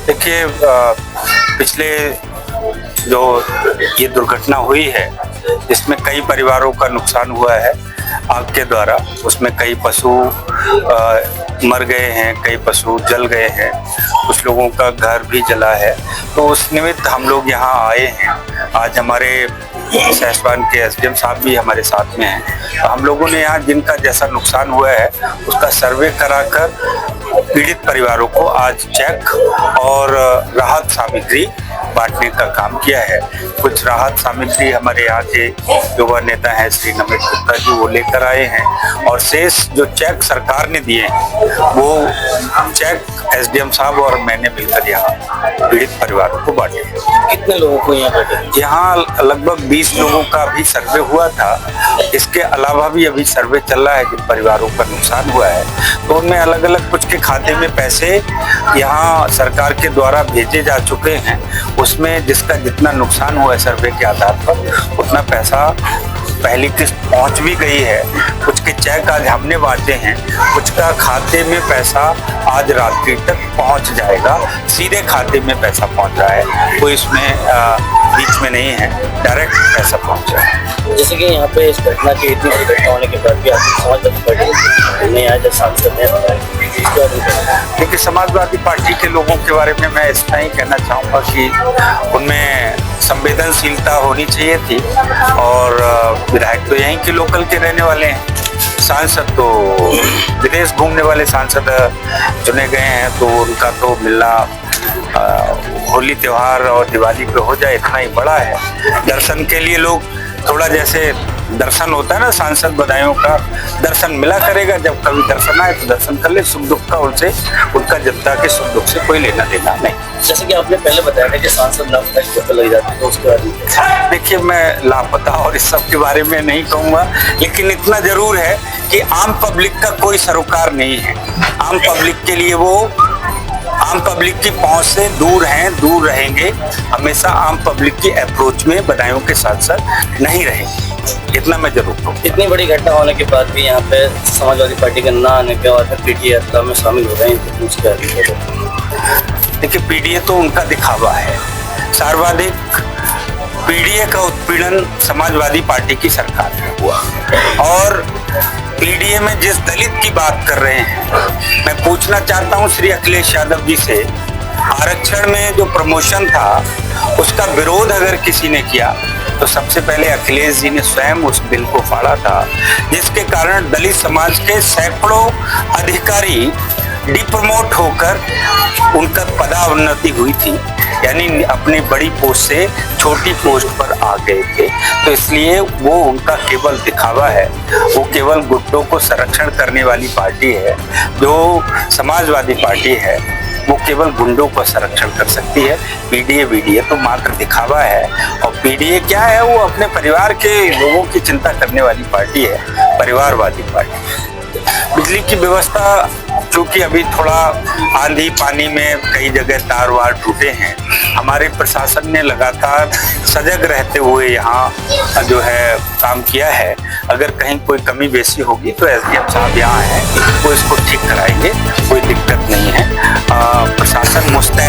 देखिए, पिछले जो ये दुर्घटना हुई है इसमें कई परिवारों का नुकसान हुआ है आग के द्वारा। उसमें कई पशु मर गए हैं, कई पशु जल गए हैं, कुछ लोगों का घर भी जला है। तो उस निमित्त हम लोग यहाँ आए हैं। आज हमारे सहसवान के एसडीएम साहब भी हमारे साथ में हैं। तो हम लोगों ने यहाँ जिनका जैसा नुकसान हुआ है उसका सर्वे कराकर पीड़ित परिवारों को आज चेक और राहत सामग्री बांटने का काम किया है। कुछ राहत सामग्री हमारे यहाँ के युवा नेता हैं श्री नमित गुप्ता जी, वो लेकर आए हैं, और शेष जो चेक सरकार ने दिए हैं वो चेक एसडीएम साहब और मैंने मिलकर यहाँ पीड़ित परिवारों को बांटे। कितने लोगों को यहाँ बांटे? यहाँ लगभग 20 लोगों का भी सर्वे हुआ था। इसके अलावा भी अभी सर्वे चल रहा है जिन परिवारों का नुकसान हुआ है, तो उनमें अलग अलग कुछ के खाते में पैसे यहाँ सरकार के द्वारा भेजे जा चुके हैं। उसमें जिसका जितना नुकसान हुआ है सर्वे के आधार पर उतना पैसा पहली किस्त पहुंच भी गई है। कुछ के चेक आज हमने बांटे हैं, कुछ का खाते में पैसा आज रात्रि तक पहुंच जाएगा। सीधे खाते में पैसा पहुंच रहा है, कोई इसमें बीच में नहीं है, डायरेक्ट पैसा पहुंच रहा है। जैसे कि यहाँ पे इस घटना की इतनी बड़ी घटना होने के बाद भी आपकी समाजवादी पार्टी ने आज सांसद ने देखिए, समाजवादी पार्टी के लोगों के बारे में मैं इतना ही कहना चाहूँगा कि उनमें संवेदनशीलता होनी चाहिए थी, और विधायक तो यहीं के लोकल के रहने वाले हैं, सांसद तो विदेश घूमने वाले सांसद चुने गए हैं, तो उनका तो मिलना होली त्योहार और दिवाली पे हो जाए इतना ही बड़ा है। दर्शन के लिए लोग थोड़ा, जैसे दर्शन होता है ना सांसद बधाइयों का, दर्शन मिला करेगा। जब कभी दर्शन आए तो दर्शन कर ले, सुख दुख का उनसे, उनका जनता के सुख दुख से कोई लेना देना नहीं। जैसे कि आपने पहले बताया था कि सांसद लापता की पता लग जाती है, तो उसके बाद देखिए, मैं लापता और इस सब के बारे में नहीं कहूँगा, लेकिन इतना जरूर है कि आम पब्लिक का कोई सरोकार नहीं है। आम पब्लिक के लिए वो आम पब्लिक की पहुंच से दूर हैं, दूर रहेंगे, हमेशा आम पब्लिक की अप्रोच में बधाइयों के साथ साथ नहीं रहेंगे, इतना मैं जरूर कहूँ। इतनी बड़ी घटना होने के बाद भी यहाँ पे समाजवादी पार्टी का ना आने के बाद पीटीए यात्रा में शामिल हो रहे हैं, तो उसके देखिए, पीडीए तो उनका दिखावा है। सर्वाधिक पीडीए का उत्पीड़न समाजवादी पार्टी की सरकार में हुआ, और पीडीए में जिस दलित की बात कर रहे हैं, मैं पूछना चाहता हूं श्री अखिलेश यादव जी से, आरक्षण में जो प्रमोशन था उसका विरोध अगर किसी ने किया तो सबसे पहले अखिलेश जी ने स्वयं उस बिल को फाड़ा था, जिसके कारण दलित समाज के सैकड़ों अधिकारी डिप्रमोट होकर उनका पदोन्नति हुई थी, यानी अपनी बड़ी पोस्ट से छोटी पोस्ट पर आ गए थे। तो इसलिए वो उनका केवल दिखावा है, वो केवल गुट्टों को संरक्षण करने वाली पार्टी है। जो समाजवादी पार्टी है वो केवल गुंडों का संरक्षण कर सकती है। पीडीए वीडीए तो मात्र दिखावा है, और पीडीए क्या है, वो अपने परिवार के लोगों की चिंता करने वाली पार्टी है, परिवारवादी पार्टी। बिजली की व्यवस्था चूंकि अभी थोड़ा आंधी पानी में कई जगह तार वार टूटे हैं, हमारे प्रशासन ने लगातार सजग रहते हुए यहाँ जो है काम किया है। अगर कहीं कोई कमी बेसी होगी तो एसडीएम साहब यहाँ हैं, वो इसको ठीक कराएंगे, कोई दिक्कत नहीं है। प्रशासन मुस्तैद